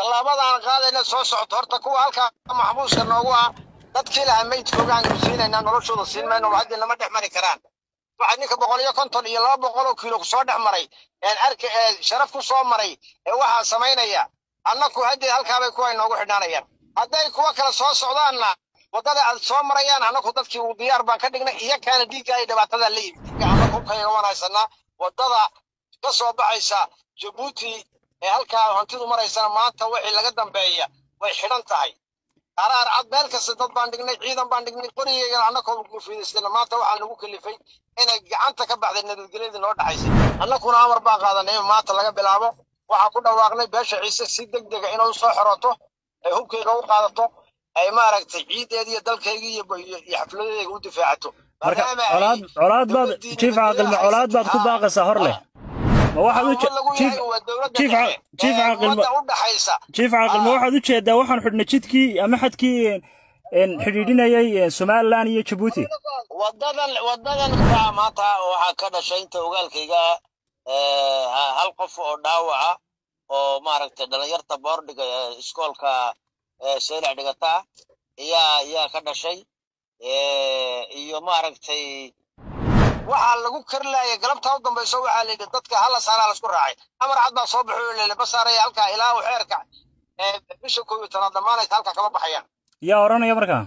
tallaabadaan qaadayna soo socoto horta kuwa halka maxbuuska noogu ah dadkii lahaa meydkoogaan siinayna noloshooda siin mayno hadda lama dhex mari karaan waxa ninka 150 iyo 200 kiilo ku soo dhex maray arka sharaf ku soo maray waxa sameynaya annaku hadda halka bay ku ay noogu xidhanayaan hadday kuwa kala soo socdaanna wadada aad soo marayaan annaku dadkii uu diyaar baan ka dhignay iyo kaana dhiiga ay dhibaatada leeyihiin annaku kaga wanaagsanaa wadada ka soo baxaysa Djibouti halka hantidu maraysana maanta wixii laga dambeeya way xidhan tahay qaraar cad meel kasta dad baan dhignay ciidan baan dhignay qoriga annaku ku fiidiisana maanta waxa lagu kalifay inay gacanta ka baxday nabadgelyada noo dhaxaysay annakuna amar baan qaadanay maanta laga bilaabo waxa ku dhawaaqnay beesha ciise si degdeg ah inuu soo xirooto ay hubkayga u qaadato ay maaragtay ciideedii dalkayga iyo xafladayga u difaacato marka colaad baad chief aqal ma colaad baad ku baaqaysaa hor leh ma waxaad u chief aqal ma waxaad u jeedaa waxaan xidhnay jidkii ama xadkii xidhiidhinayay Somaliland iyo Djibouti wadadan maanta waxa ka dhashay inta ogaalkayga hal qof oo dhaawaca oo maaragtay dhalinyarta boordiga iskoolka Seylac dhigata ayaa ka dhashay iyo maaragtay waxa lagu karlaayay galabta u dambayso waxa la yidhi dadka hal saara la isku raacay amar cad baa soo baxay la basaaray halka ilaa u xeerka bisha 12 damaanay halka kaba baxayaan yaa oranaya marka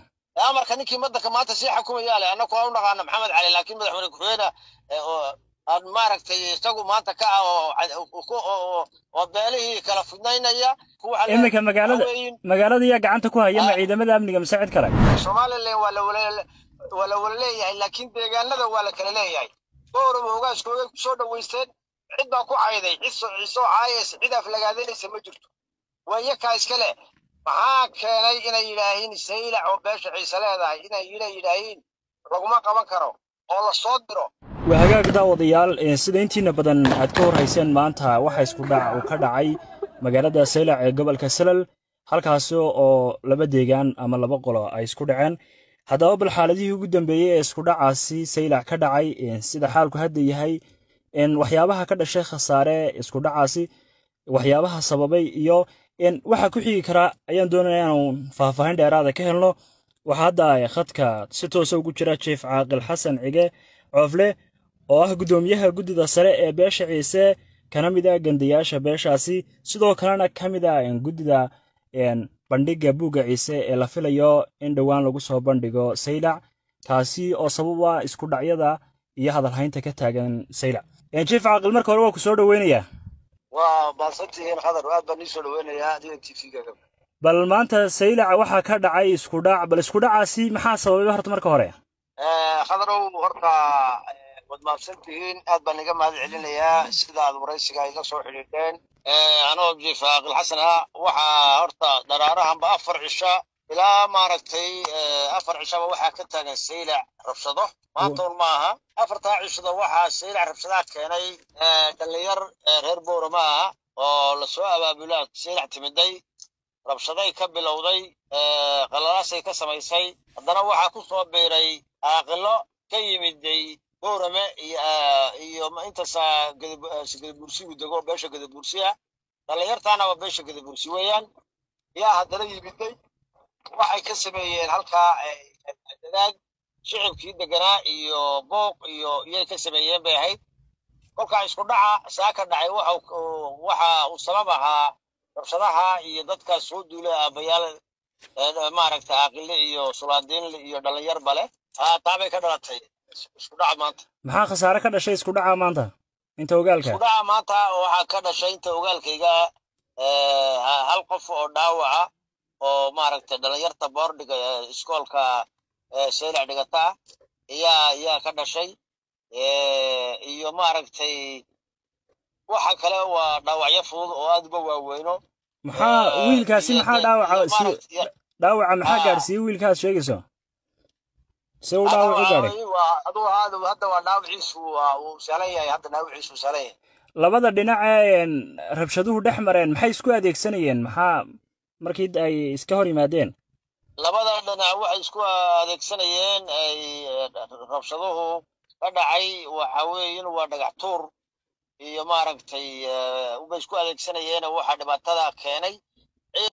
amarka ninkii madaka maanta si xukumayay annagu aan naqaan Maxamed Cali laakiin madaxweyne ku-xigeenka aan maaragtay isagu maanta ka oo beelihii kala fudnaynaya imika magaalada yaa gacanta ku haya ciidamada amniga mas'aacid kale Soomaaliland wala leeyahay laakiin deegaanada waa la kala leeyahay boorama hogaaskooda ku soo dhaweysteen cid baa ku cayday ciiso caayis cid aflagaadeynaysa ma jirto waya ka iskale maxaa keenay inay yiraahdeen Seylac oo beesha ciise leedahay inay yiraahdeen laguma qaban karo oo la soo diro وهاجاك داود يال سيدينتينا بدن أذكر هيسن مانتا وحيس كودا وكذا عي مجالدا سيلع قبل كسلل halkaasoo oo laba deegaan ama laba qolo ay isku dhaceen hadaba bal xaaladii ugu dambeeyay isku dhacaasi Seylac ka dhacay sida xaalku hadda yahay waxyaabaha ka dhashay khasaare isku dhacaasi waxyaabaha sababay iyo waxa ku xigi kara ayaan doonayaa inaan faahfaahin dheeraad ah ka helno waxa hadda ay khadka si toos ah ugu jira Chief Caaqil Xasan Cige Coofle oo ah gudoomiyaha guddida sare ee beesha Ciise kana mid ah gandiyaasha beeshaasi sidoo kalena ka mid ah guddida bandhiga buuga Ciise ee la filayo in dhawaan lagu soo bandhigo Seylac kaasi oo sababa isku dhacyada iyo hadal haynta ka taagan Seylac Chief Caaqil marka hore waa ku soo dhaweynaya waa baasantiin qadar aad baan soo dhaweynaya TV-ga bal maanta Seylac waxa ka dhacay isku dhac bal isku dhacaasi maxaa sababay horta marka hore qadarow horta wad maabsantiin aad baan iga mahad celinayaa sida aad waraysiga iga soo xiriirteen anoo Chief Caaqil Xasan waxa horta daraarahanba 4 cisho ilaa maaragtay 4 cisho waxa ka taagan Seylac rabshado maanta ma aha 4 cisho waxa Seylac rabshadaha keenay dhalinyar reer Boorama oo la soo abaabulay Seylac timiday rabshaday ka bilowday qalalaasay ka samaysay haddana waxa ku soo beeray aqalo ka yimiday Boorama iyo inta Gadabursi dego beesha Gadabursiya dhalinyartaana waa beesha Gadabursi weeyaan yaa haddana yimiday waxay ka sameeyeen halka dadaag shicibkii deganaa iyo booq iyo iyay ka sameeyeen bay ahayd kolka isku dhaca saaka dhacay waxa uu sabab ahaa rabshadaha iyo dadka soo duulay abayaal maaragtay aqille iyo sulaadiin iyo dhalinyar bale taabay ka dhalatay isku dhaca maanta maxaa khasaare ka dhashay isku dhaca maanta inta ogaalka isku dhaca maanta waxa ka dhashay inta ogaalkayga hal qof oo dhaawaca oo maaragtay dhalinyarta boordiga iskoolka Seylac dhigata ayaa ka dhashay iyo maaragtay waxa kale waa dhaawacyo fudud oo aad uga waaweyno maxaa wiilkaasi maxaa dhaawaca maxaa gaarsiiyay wiilkaas sheegayso soo dhaawac u gaaray hadda waa dhaawaciisu uu saleeyay hadda dhaawaciisu saleeyay labada dhinac ee rabshaduhu dhex mareen maxay isku adeegsanayeen maxaa markii ay iska hor yimaadeen labada dhinac waxay isku adeegsanayeen ay rabshaduhu ka dhacay waxa weeyeen waa dhagax tuur iyo maaragtay uba isku adeegsanayeen waxa dhibaatada keenay